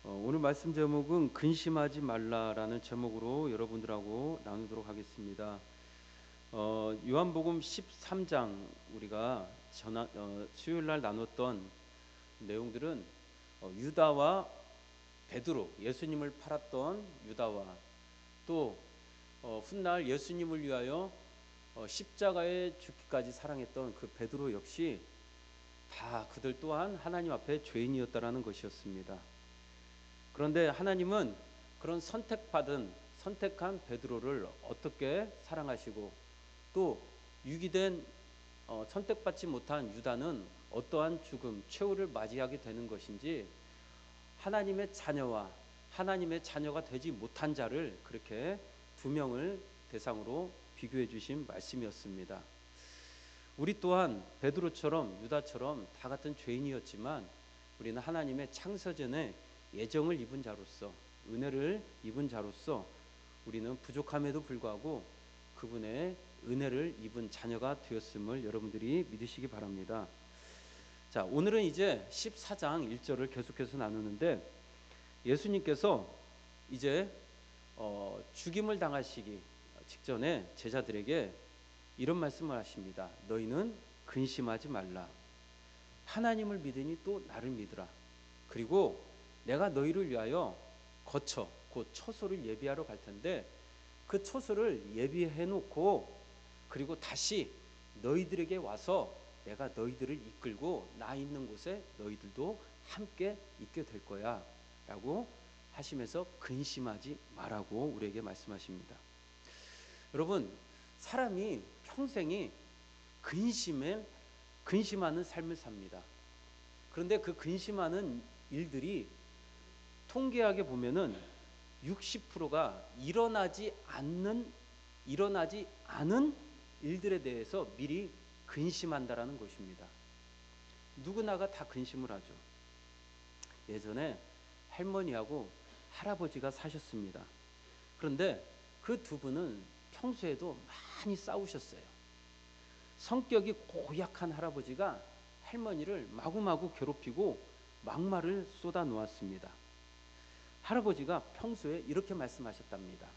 오늘 말씀 제목은 근심하지 말라라는 제목으로 여러분들하고 나누도록 하겠습니다. 요한복음 13장 우리가 수요일 날 나눴던 내용들은 유다와 베드로, 예수님을 팔았던 유다와 또 훗날 예수님을 위하여 십자가에 죽기까지 사랑했던 그 베드로 역시 다 그들 또한 하나님 앞에 죄인이었다라는 것이었습니다. 그런데 하나님은 그런 선택한 베드로를 어떻게 사랑하시고 또 유기된 선택받지 못한 유다는 어떠한 죽음, 최후를 맞이하게 되는 것인지 하나님의 자녀와 하나님의 자녀가 되지 못한 자를 그렇게 두 명을 대상으로 비교해 주신 말씀이었습니다. 우리 또한 베드로처럼 유다처럼 다 같은 죄인이었지만 우리는 하나님의 창세전에 예정을 입은 자로서 은혜를 입은 자로서 우리는 부족함에도 불구하고 그분의 은혜를 입은 자녀가 되었음을 여러분들이 믿으시기 바랍니다. 자, 오늘은 이제 14장 1절을 계속해서 나누는데 예수님께서 이제 죽임을 당하시기 직전에 제자들에게 이런 말씀을 하십니다. 너희는 근심하지 말라. 하나님을 믿으니 또 나를 믿으라. 그리고 내가 너희를 위하여 거처, 곧 처소를 예비하러 갈 텐데 그 처소를 예비해 놓고 그리고 다시 너희들에게 와서 내가 너희들을 이끌고 나 있는 곳에 너희들도 함께 있게 될 거야 라고 하시면서 근심하지 말라고 우리에게 말씀하십니다. 여러분, 사람이 평생이 근심하는 삶을 삽니다. 그런데 그 근심하는 일들이 통계학에 보면은 60%가 일어나지 않은 일들에 대해서 미리 근심한다라는 것입니다. 누구나가 다 근심을 하죠. 예전에 할머니하고 할아버지가 사셨습니다. 그런데 그 두 분은 평소에도 많이 싸우셨어요. 성격이 고약한 할아버지가 할머니를 마구마구 괴롭히고 막말을 쏟아 놓았습니다. 할아버지가 평소에 이렇게 말씀하셨답니다.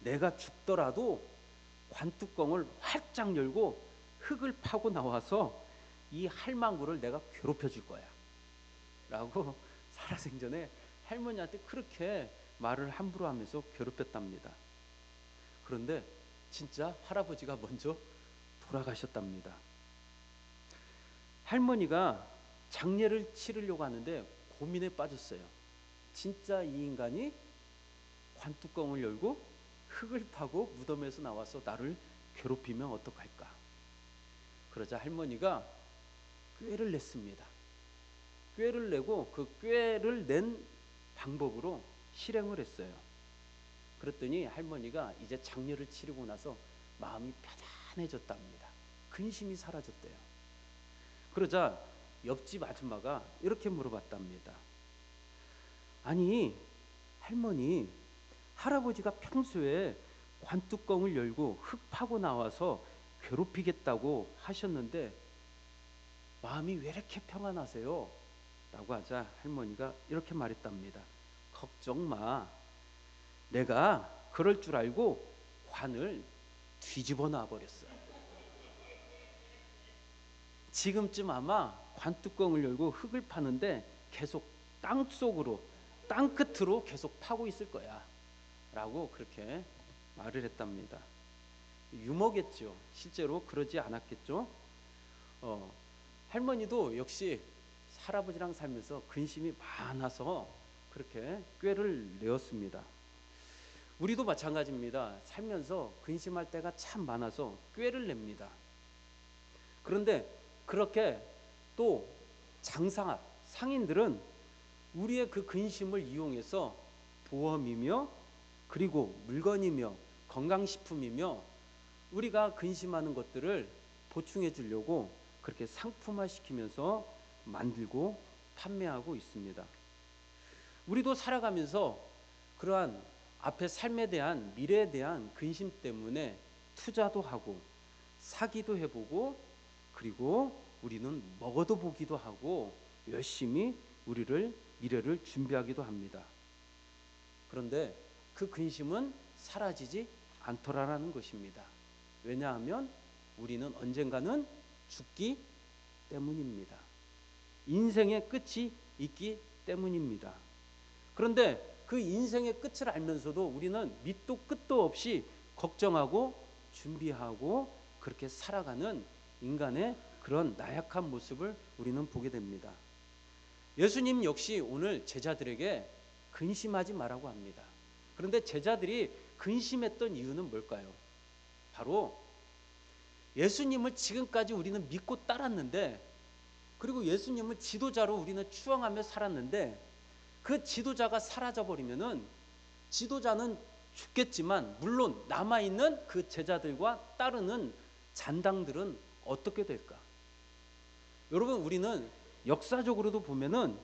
내가 죽더라도 관뚜껑을 활짝 열고 흙을 파고 나와서 이 할망구를 내가 괴롭혀 줄 거야 라고 살아생전에 할머니한테 그렇게 말을 함부로 하면서 괴롭혔답니다. 그런데 진짜 할아버지가 먼저 돌아가셨답니다. 할머니가 장례를 치르려고 하는데 고민에 빠졌어요. 진짜 이 인간이 관뚜껑을 열고 흙을 파고 무덤에서 나와서 나를 괴롭히면 어떡할까? 그러자 할머니가 꾀를 냈습니다. 꾀를 내고 그 꾀를 낸 방법으로 실행을 했어요. 그랬더니 할머니가 이제 장례를 치르고 나서 마음이 편안해졌답니다. 근심이 사라졌대요. 그러자 옆집 아줌마가 이렇게 물어봤답니다. 아니, 할머니, 할아버지가 평소에 관뚜껑을 열고 흙 파고 나와서 괴롭히겠다고 하셨는데 마음이 왜 이렇게 평안하세요? 라고 하자 할머니가 이렇게 말했답니다. 걱정 마. 내가 그럴 줄 알고 관을 뒤집어 놔버렸어. 지금쯤 아마 관뚜껑을 열고 흙을 파는데 계속 땅 끝으로 계속 파고 있을 거야 라고 그렇게 말을 했답니다. 유머겠죠. 실제로 그러지 않았겠죠. 할머니도 역시 할아버지랑 살면서 근심이 많아서 그렇게 꾀를 내었습니다. 우리도 마찬가지입니다. 살면서 근심할 때가 참 많아서 꾀를 냅니다. 그런데 그렇게 또 상인들은 우리의 그 근심을 이용해서 보험이며 그리고 물건이며 건강식품이며 우리가 근심하는 것들을 보충해 주려고 그렇게 상품화 시키면서 만들고 판매하고 있습니다. 우리도 살아가면서 그러한 앞에 삶에 대한 미래에 대한 근심 때문에 투자도 하고 사기도 해보고 그리고 우리는 먹어도 보기도 하고 열심히 우리를 미래를 준비하기도 합니다. 그런데 그 근심은 사라지지 않더라라는 것입니다. 왜냐하면 우리는 언젠가는 죽기 때문입니다. 인생의 끝이 있기 때문입니다. 그런데 그 인생의 끝을 알면서도 우리는 밑도 끝도 없이 걱정하고 준비하고 그렇게 살아가는 인간의 그런 나약한 모습을 우리는 보게 됩니다. 예수님 역시 오늘 제자들에게 근심하지 말라고 합니다. 그런데 제자들이 근심했던 이유는 뭘까요? 바로 예수님을 지금까지 우리는 믿고 따랐는데, 그리고 예수님을 지도자로 우리는 추앙하며 살았는데, 그 지도자가 사라져버리면은 지도자는 죽겠지만 물론 남아있는 그 제자들과 따르는 잔당들은 어떻게 될까? 여러분, 우리는 역사적으로도 보면은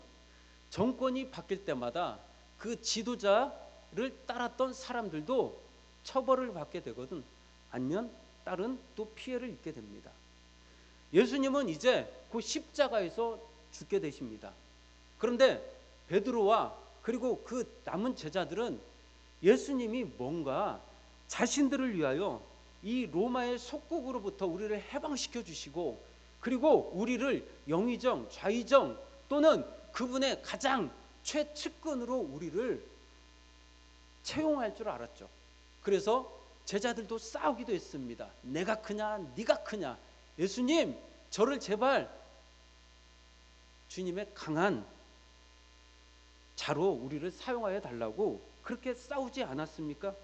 정권이 바뀔 때마다 그 지도자를 따랐던 사람들도 처벌을 받게 되거든, 아니면 다른 또 피해를 입게 됩니다. 예수님은 이제 그 십자가에서 죽게 되십니다. 그런데 베드로와 그리고 그 남은 제자들은 예수님이 뭔가 자신들을 위하여 이 로마의 속국으로부터 우리를 해방시켜 주시고, 그리고 우리를 영의정, 좌의정 또는 그분의 가장 최측근으로 우리를 채용할 줄 알았죠. 그래서 제자들도 싸우기도 했습니다. 내가 크냐 네가 크냐, 예수님 저를 제발 주님의 강한 자로 우리를 사용하여 달라고 그렇게 싸우지 않았습니까?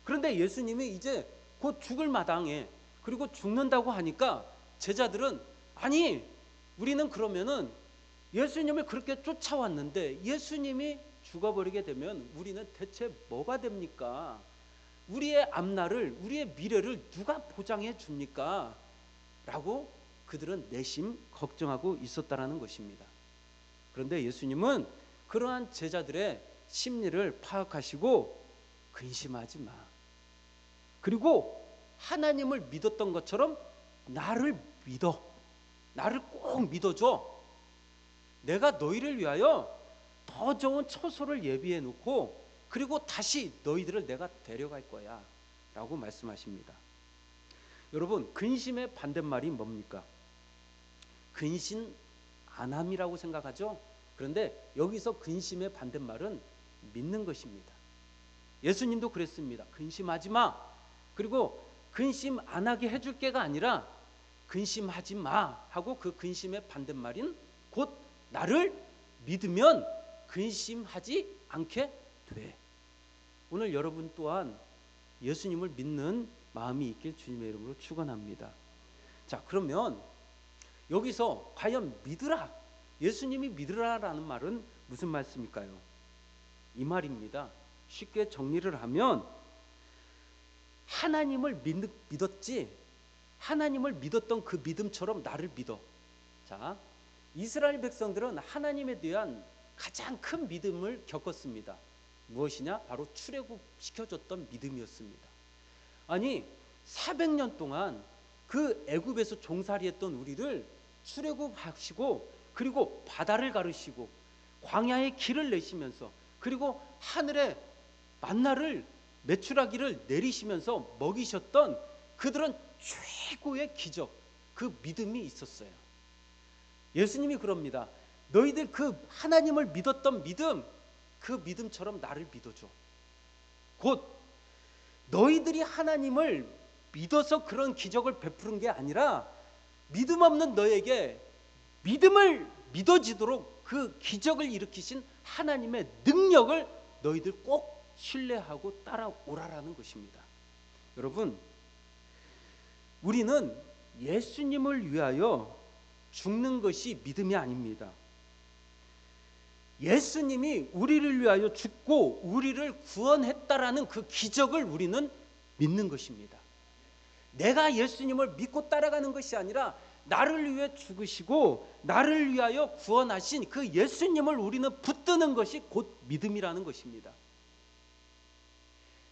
그런데 예수님이 이제 곧 죽을 마당에, 그리고 죽는다고 하니까 제자들은 아니, 우리는 그러면은 예수님을 그렇게 쫓아왔는데 예수님이 죽어버리게 되면 우리는 대체 뭐가 됩니까? 우리의 앞날을, 우리의 미래를 누가 보장해 줍니까? 라고 그들은 내심 걱정하고 있었다라는 것입니다. 그런데 예수님은 그러한 제자들의 심리를 파악하시고 근심하지 마. 그리고 하나님을 믿었던 것처럼 나를 믿어. 나를 꼭 믿어줘. 내가 너희를 위하여 더 좋은 처소를 예비해 놓고 그리고 다시 너희들을 내가 데려갈 거야 라고 말씀하십니다. 여러분, 근심의 반대말이 뭡니까? 근심 안함이라고 생각하죠? 그런데 여기서 근심의 반대말은 믿는 것입니다. 예수님도 그랬습니다. 근심하지 마. 그리고 근심 안 하게 해줄 게가 아니라 근심하지 마 하고, 그 근심의 반대말인 곧 나를 믿으면 근심하지 않게 돼. 오늘 여러분 또한 예수님을 믿는 마음이 있길 주님의 이름으로 축원합니다. 자, 그러면 여기서 과연 믿으라, 예수님이 믿으라라는 말은 무슨 말씀일까요? 이 말입니다. 쉽게 정리를 하면 하나님을 믿었지, 하나님을 믿었던 그 믿음처럼 나를 믿어. 자, 이스라엘 백성들은 하나님에 대한 가장 큰 믿음을 겪었습니다. 무엇이냐? 바로 출애굽시켜줬던 믿음이었습니다. 아니, 400년 동안 그 애굽에서 종살이했던 우리를 출애굽하시고, 그리고 바다를 가르시고 광야의 길을 내시면서, 그리고 하늘에 만나를 메추라기를 내리시면서 먹이셨던 그들은 최고의 기적, 그 믿음이 있었어요. 예수님이 그럽니다. 너희들 그 하나님을 믿었던 믿음, 그 믿음처럼 나를 믿어줘. 곧 너희들이 하나님을 믿어서 그런 기적을 베푸는 게 아니라 믿음 없는 너에게 믿음을 믿어지도록 그 기적을 일으키신 하나님의 능력을 너희들 꼭 신뢰하고 따라오라라는 것입니다. 여러분, 우리는 예수님을 위하여 죽는 것이 믿음이 아닙니다. 예수님이 우리를 위하여 죽고 우리를 구원했다라는 그 기적을 우리는 믿는 것입니다. 내가 예수님을 믿고 따라가는 것이 아니라 나를 위해 죽으시고 나를 위하여 구원하신 그 예수님을 우리는 붙드는 것이 곧 믿음이라는 것입니다.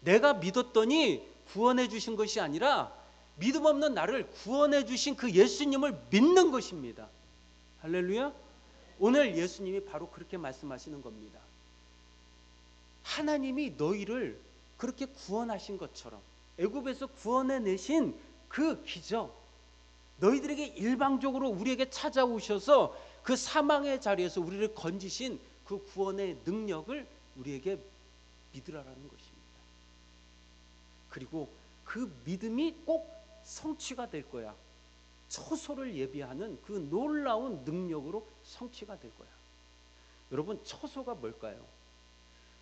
내가 믿었더니 구원해 주신 것이 아니라 믿음 없는 나를 구원해 주신 그 예수님을 믿는 것입니다. 할렐루야. 오늘 예수님이 바로 그렇게 말씀하시는 겁니다. 하나님이 너희를 그렇게 구원하신 것처럼, 애굽에서 구원해내신 그 기적, 너희들에게 일방적으로 우리에게 찾아오셔서 그 사망의 자리에서 우리를 건지신 그 구원의 능력을 우리에게 믿으라라는 것입니다. 그리고 그 믿음이 꼭 성취가 될 거야. 처소를 예비하는 그 놀라운 능력으로 성취가 될 거야. 여러분, 처소가 뭘까요?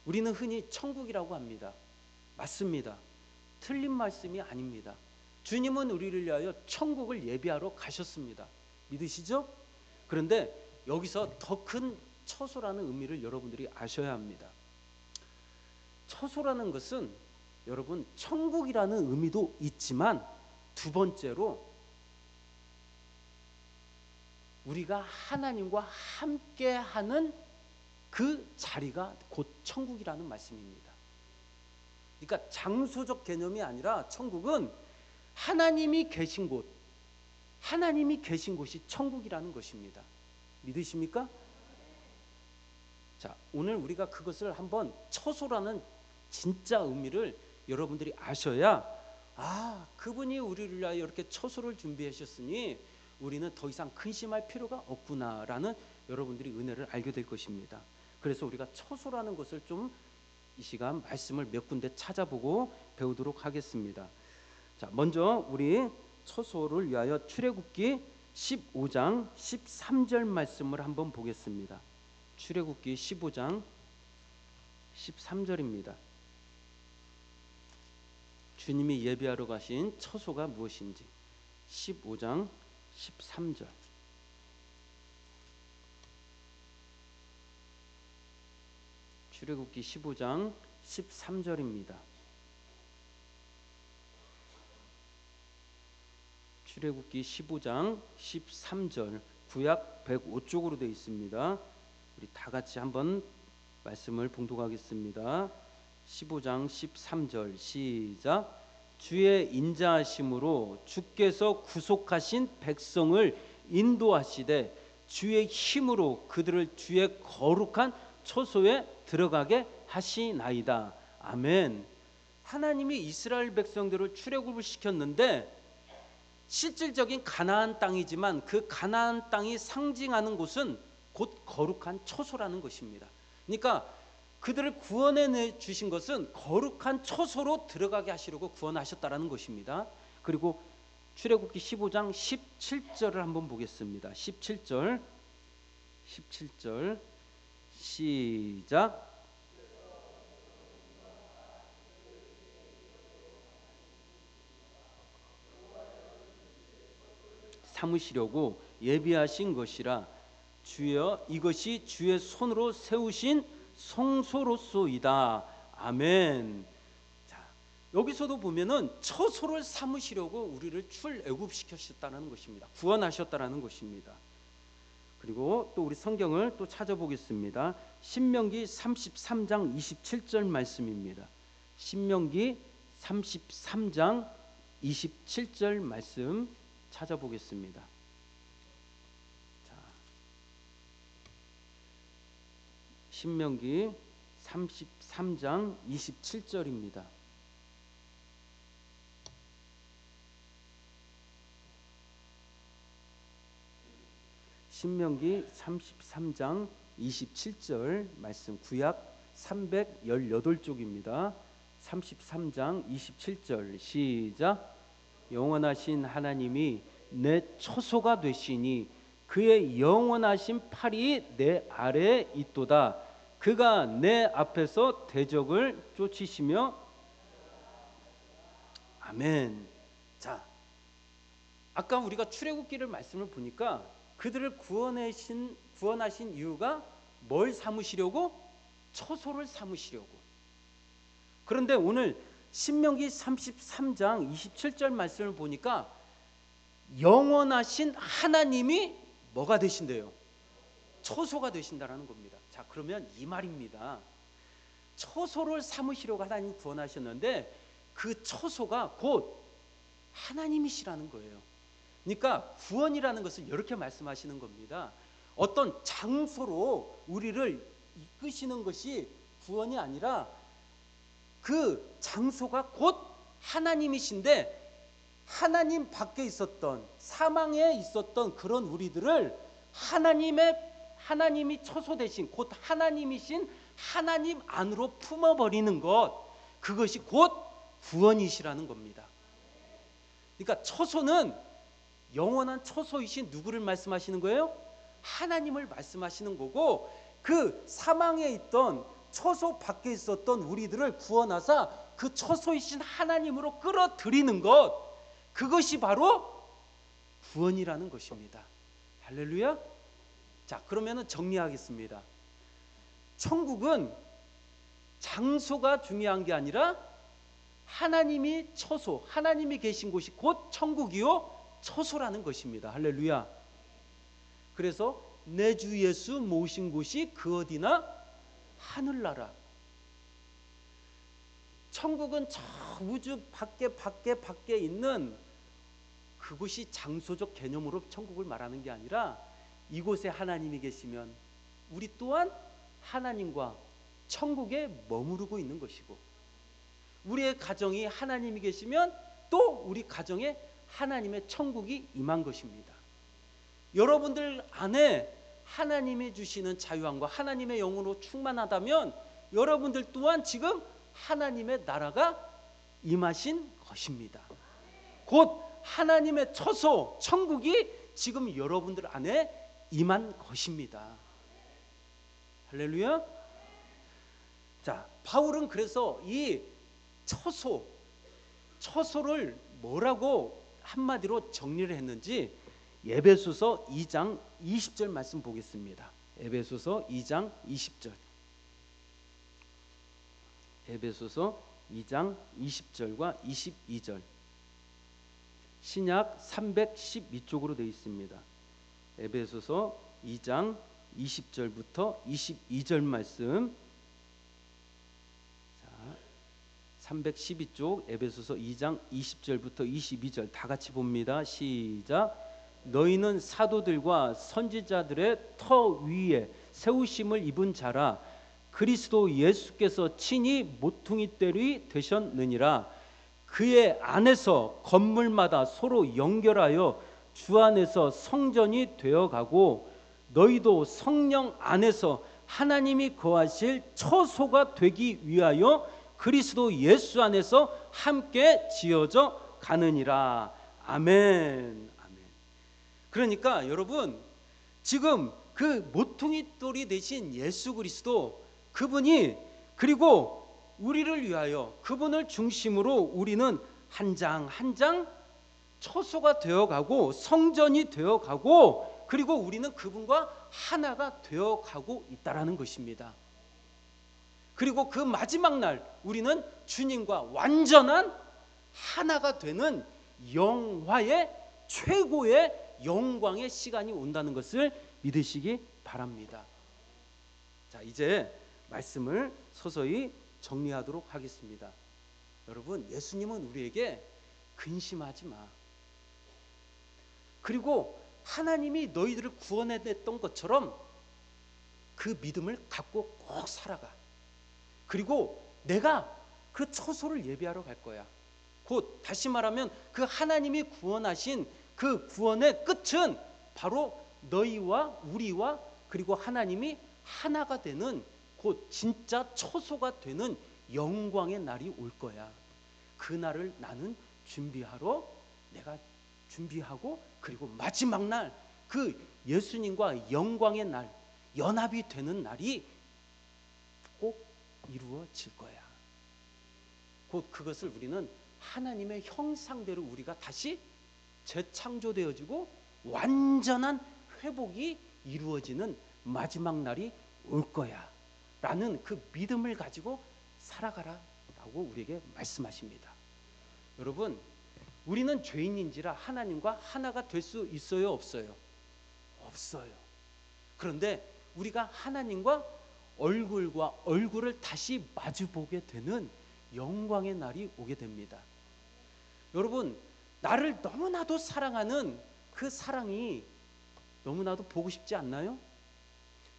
우리는 흔히 천국이라고 합니다. 맞습니다. 틀린 말씀이 아닙니다. 주님은 우리를 위하여 천국을 예비하러 가셨습니다. 믿으시죠? 그런데 여기서 더 큰 처소라는 의미를 여러분들이 아셔야 합니다. 처소라는 것은 여러분 천국이라는 의미도 있지만, 두 번째로 우리가 하나님과 함께하는 그 자리가 곧 천국이라는 말씀입니다. 그러니까 장소적 개념이 아니라 천국은 하나님이 계신 곳, 하나님이 계신 곳이 천국이라는 것입니다. 믿으십니까? 자, 오늘 우리가 그것을 한번, 처소라는 진짜 의미를 여러분들이 아셔야, 그분이 우리를 위하여 이렇게 처소를 준비하셨으니 우리는 더 이상 근심할 필요가 없구나라는 여러분들이 은혜를 알게 될 것입니다. 그래서 우리가 처소라는 것을 좀 이 시간 말씀을 몇 군데 찾아보고 배우도록 하겠습니다. 자, 먼저 우리 처소를 위하여 출애굽기 15장 13절 말씀을 한번 보겠습니다. 출애굽기 15장 13절입니다. 주님이 예비하러 가신 처소가 무엇인지. 15장 13절. 출애굽기 15장 13절입니다. 출애굽기 15장 13절, 구약 105쪽으로 되어 있습니다. 우리 다 같이 한번 말씀을 봉독하겠습니다. 15장 13절 시작. 주의 인자하심으로 주께서 구속하신 백성을 인도하시되 주의 힘으로 그들을 주의 거룩한 처소에 들어가게 하시나이다. 아멘. 하나님이 이스라엘 백성들을 출애굽을 시켰는데 실질적인 가나안 땅이지만 그 가나안 땅이 상징하는 곳은 곧 거룩한 처소라는 것입니다. 그러니까 그들을 구원해 주신 것은 거룩한 처소로 들어가게 하시려고 구원하셨다라는 것입니다. 그리고 출애굽기 15장 17절을 한번 보겠습니다. 17절 시작. 삼으시려고 예비하신 것이라 주여 이것이 주의 손으로 세우신 성소로소이다. 아멘. 자, 여기서도 보면은 처소를 삼으시려고 우리를 출애굽시켰다는 것입니다. 구원하셨다라는 것입니다. 그리고 또 우리 성경을 또 찾아보겠습니다. 신명기 33장 27절 말씀입니다. 신명기 33장 27절 말씀 찾아보겠습니다. 자, 신명기 33장 27절입니다. 신명기 33장 27절 말씀, 구약 318쪽입니다. 33장 27절 시작. 영원하신 하나님이 내 처소가 되시니 그의 영원하신 팔이 내 아래에 있도다. 그가 내 앞에서 대적을 쫓으시며. 아멘. 자, 아까 우리가 출애굽기를 말씀을 보니까 그들을 구원하신 이유가 뭘 삼으시려고? 처소를 삼으시려고. 그런데 오늘 신명기 33장 27절 말씀을 보니까 영원하신 하나님이 뭐가 되신대요? 처소가 되신다라는 겁니다. 자, 그러면 이 말입니다. 처소를 삼으시려고 하나님 구원하셨는데 그 처소가 곧 하나님이시라는 거예요. 그러니까 구원이라는 것을 이렇게 말씀하시는 겁니다. 어떤 장소로 우리를 이끄시는 것이 구원이 아니라 그 장소가 곧 하나님이신데, 하나님 밖에 있었던, 사망에 있었던 그런 우리들을 하나님이 처소 대신 곧 하나님이신 하나님 안으로 품어버리는 것, 그것이 곧 구원이시라는 겁니다. 그러니까 처소는 영원한 처소이신 누구를 말씀하시는 거예요? 하나님을 말씀하시는 거고, 그 사망에 있던 처소 밖에 있었던 우리들을 구원하사 그 처소이신 하나님으로 끌어들이는 것, 그것이 바로 구원이라는 것입니다. 할렐루야. 자, 그러면 정리하겠습니다. 천국은 장소가 중요한 게 아니라 하나님이 처소, 하나님이 계신 곳이 곧 천국이요 처소라는 것입니다. 할렐루야. 그래서 내 주 예수 모신 곳이 그 어디나 하늘나라. 천국은 저 우주 밖에 있는 그곳이 장소적 개념으로 천국을 말하는 게 아니라, 이곳에 하나님이 계시면 우리 또한 하나님과 천국에 머무르고 있는 것이고, 우리의 가정이 하나님이 계시면 또 우리 가정에 하나님의 천국이 임한 것입니다. 여러분들 안에 하나님이 주시는 자유함과 하나님의 영으로 충만하다면 여러분들 또한 지금 하나님의 나라가 임하신 것입니다. 곧 하나님의 처소 천국이 지금 여러분들 안에 임한 것입니다. 할렐루야. 자, 바울은 그래서 이 처소를 뭐라고 한마디로 정리를 했는지 에베소서 2장 20절 말씀 보겠습니다. 에베소서 2장 20절. 에베소서 2장 20절과 22절. 신약 312쪽으로 되어 있습니다. 에베소서 2장 20절부터 22절 말씀. 자, 312쪽 에베소서 2장 20절부터 22절 다 같이 봅니다. 시작. 너희는 사도들과 선지자들의 터 위에 세우심을 입은 자라. 그리스도 예수께서 친히 모퉁이돌이 되셨느니라. 그의 안에서 건물마다 서로 연결하여 주 안에서 성전이 되어가고, 너희도 성령 안에서 하나님이 거하실 처소가 되기 위하여 그리스도 예수 안에서 함께 지어져 가느니라. 아멘. 아멘. 그러니까 여러분, 지금 그 모퉁이돌이 되신 예수 그리스도, 그분이, 그리고 우리를 위하여 그분을 중심으로 우리는 한 장 한 장 처소가 되어가고 성전이 되어가고, 그리고 우리는 그분과 하나가 되어가고 있다라는 것입니다. 그리고 그 마지막 날 우리는 주님과 완전한 하나가 되는 영화의 최고의 영광의 시간이 온다는 것을 믿으시기 바랍니다. 자, 이제 말씀을 서서히 정리하도록 하겠습니다. 여러분, 예수님은 우리에게 근심하지 마. 그리고 하나님이 너희들을 구원해냈던 것처럼 그 믿음을 갖고 꼭 살아가. 그리고 내가 그 처소를 예비하러 갈 거야. 곧 다시 말하면 그 하나님이 구원하신 그 구원의 끝은 바로 너희와 우리와 그리고 하나님이 하나가 되는, 곧 진짜 처소가 되는 영광의 날이 올 거야. 그 날을 나는 준비하러 내가 준비하고, 그리고 마지막 날 그 예수님과 영광의 날, 연합이 되는 날이 꼭 이루어질 거야. 곧 그것을 우리는 하나님의 형상대로 우리가 다시 재창조되어지고 완전한 회복이 이루어지는 마지막 날이 올 거야 라는 그 믿음을 가지고 살아가라 라고 우리에게 말씀하십니다. 여러분, 우리는 죄인인지라 하나님과 하나가 될 수 있어요, 없어요? 없어요. 그런데 우리가 하나님과 얼굴과 얼굴을 다시 마주보게 되는 영광의 날이 오게 됩니다. 여러분, 나를 너무나도 사랑하는 그 사랑이 너무나도 보고 싶지 않나요?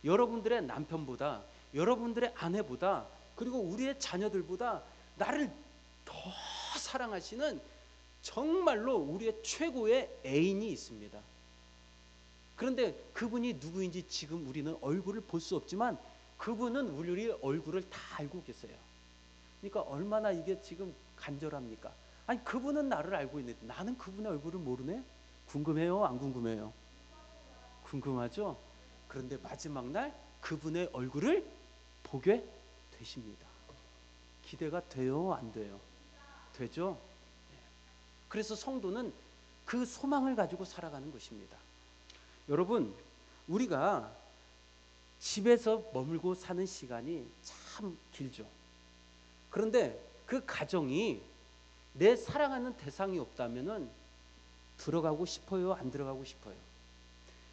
여러분들의 남편보다, 여러분들의 아내보다, 그리고 우리의 자녀들보다 나를 더 사랑하시는 정말로 우리의 최고의 애인이 있습니다. 그런데 그분이 누구인지 지금 우리는 얼굴을 볼 수 없지만 그분은 우리 얼굴을 다 알고 계세요. 그러니까 얼마나 이게 지금 간절합니까? 아니, 그분은 나를 알고 있는데 나는 그분의 얼굴을 모르네? 궁금해요? 안 궁금해요? 궁금하죠? 그런데 마지막 날 그분의 얼굴을 보게 되십니다. 기대가 돼요? 안 돼요? 되죠? 그래서 성도는 그 소망을 가지고 살아가는 것입니다. 여러분, 우리가 집에서 머물고 사는 시간이 참 길죠. 그런데 그 가정이 내 사랑하는 대상이 없다면은 들어가고 싶어요? 안 들어가고 싶어요?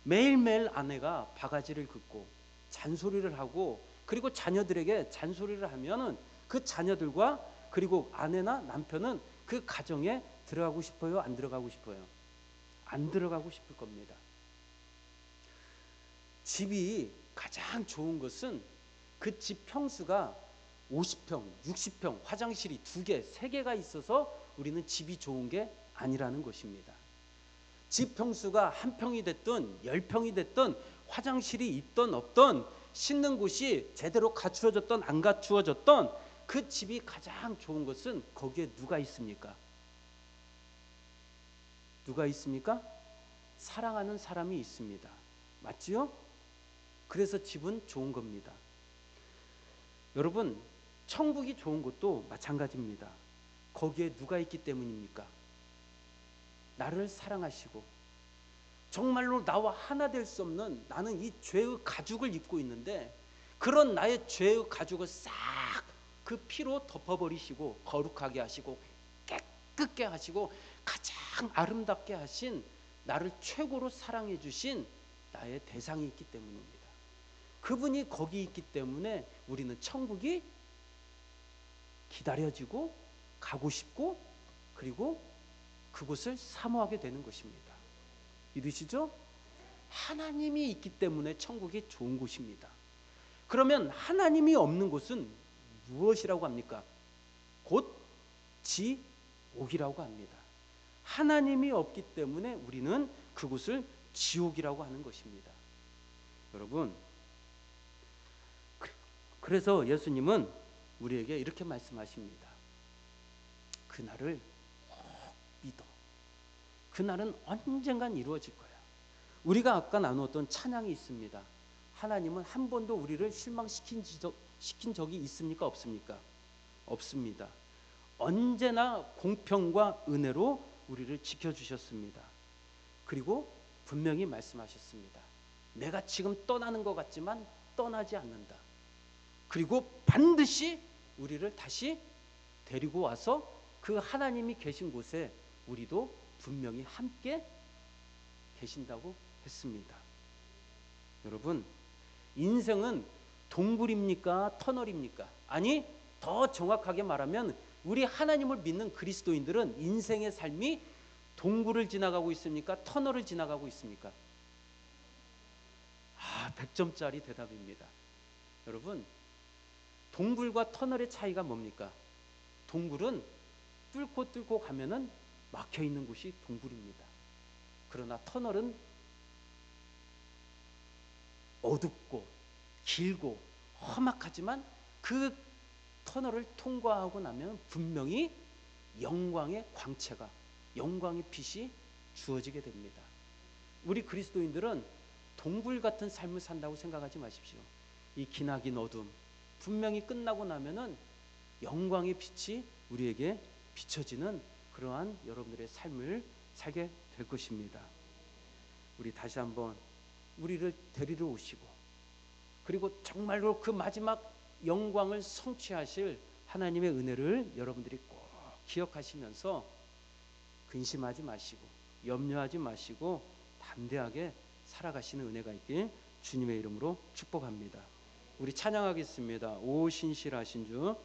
매일매일 아내가 바가지를 긁고 잔소리를 하고 그리고 자녀들에게 잔소리를 하면은 그 자녀들과 그리고 아내나 남편은 그 가정에 들어가고 싶어요? 안 들어가고 싶어요? 안 들어가고 싶을 겁니다. 집이 가장 좋은 것은 그 집 평수가 50평, 60평, 화장실이 2개, 3개가 있어서 우리는 집이 좋은 게 아니라는 것입니다. 집 평수가 1평이 됐든 10평이 됐든 화장실이 있든 없든 씻는 곳이 제대로 갖추어졌든 안 갖추어졌든 그 집이 가장 좋은 것은 거기에 누가 있습니까? 누가 있습니까? 사랑하는 사람이 있습니다. 맞지요? 그래서 집은 좋은 겁니다. 여러분, 천국이 좋은 것도 마찬가지입니다. 거기에 누가 있기 때문입니까? 나를 사랑하시고 정말로 나와 하나 될 수 없는, 나는 이 죄의 가죽을 입고 있는데 그런 나의 죄의 가죽을 싹 그 피로 덮어버리시고 거룩하게 하시고 깨끗게 하시고 가장 아름답게 하신 나를 최고로 사랑해 주신 나의 대상이 있기 때문입니다. 그분이 거기 있기 때문에 우리는 천국이 기다려지고 가고 싶고 그리고 그곳을 사모하게 되는 것입니다. 믿으시죠? 하나님이 있기 때문에 천국이 좋은 곳입니다. 그러면 하나님이 없는 곳은 무엇이라고 합니까? 곧 지옥이라고 합니다. 하나님이 없기 때문에 우리는 그곳을 지옥이라고 하는 것입니다. 여러분, 그래서 예수님은 우리에게 이렇게 말씀하십니다. 그날을 꼭 믿어. 그날은 언젠간 이루어질 거야. 우리가 아까 나누었던 찬양이 있습니다. 하나님은 한 번도 우리를 실망시킨 적이 있습니까? 없습니까? 없습니다. 언제나 공평과 은혜로 우리를 지켜주셨습니다. 그리고 분명히 말씀하셨습니다. 내가 지금 떠나는 것 같지만 떠나지 않는다. 그리고 반드시 우리를 다시 데리고 와서 그 하나님이 계신 곳에 우리도 분명히 함께 계신다고 했습니다. 여러분, 인생은 동굴입니까? 터널입니까? 아니, 더 정확하게 말하면 우리 하나님을 믿는 그리스도인들은 인생의 삶이 동굴을 지나가고 있습니까? 터널을 지나가고 있습니까? 100점짜리 대답입니다. 여러분, 동굴과 터널의 차이가 뭡니까? 동굴은 뚫고 가면은 막혀 있는 곳이 동굴입니다. 그러나 터널은 어둡고 길고 험악하지만 그 터널을 통과하고 나면 분명히 영광의 광채가, 영광의 빛이 주어지게 됩니다. 우리 그리스도인들은 동굴 같은 삶을 산다고 생각하지 마십시오. 이 기나긴 어둠 분명히 끝나고 나면은 영광의 빛이 우리에게 비춰지는 그러한 여러분들의 삶을 살게 될 것입니다. 우리 다시 한번 우리를 데리러 오시고 그리고 정말로 그 마지막 영광을 성취하실 하나님의 은혜를 여러분들이 꼭 기억하시면서 근심하지 마시고 염려하지 마시고 담대하게 살아가시는 은혜가 있길 주님의 이름으로 축복합니다. 우리 찬양하겠습니다. 오 신실하신 주.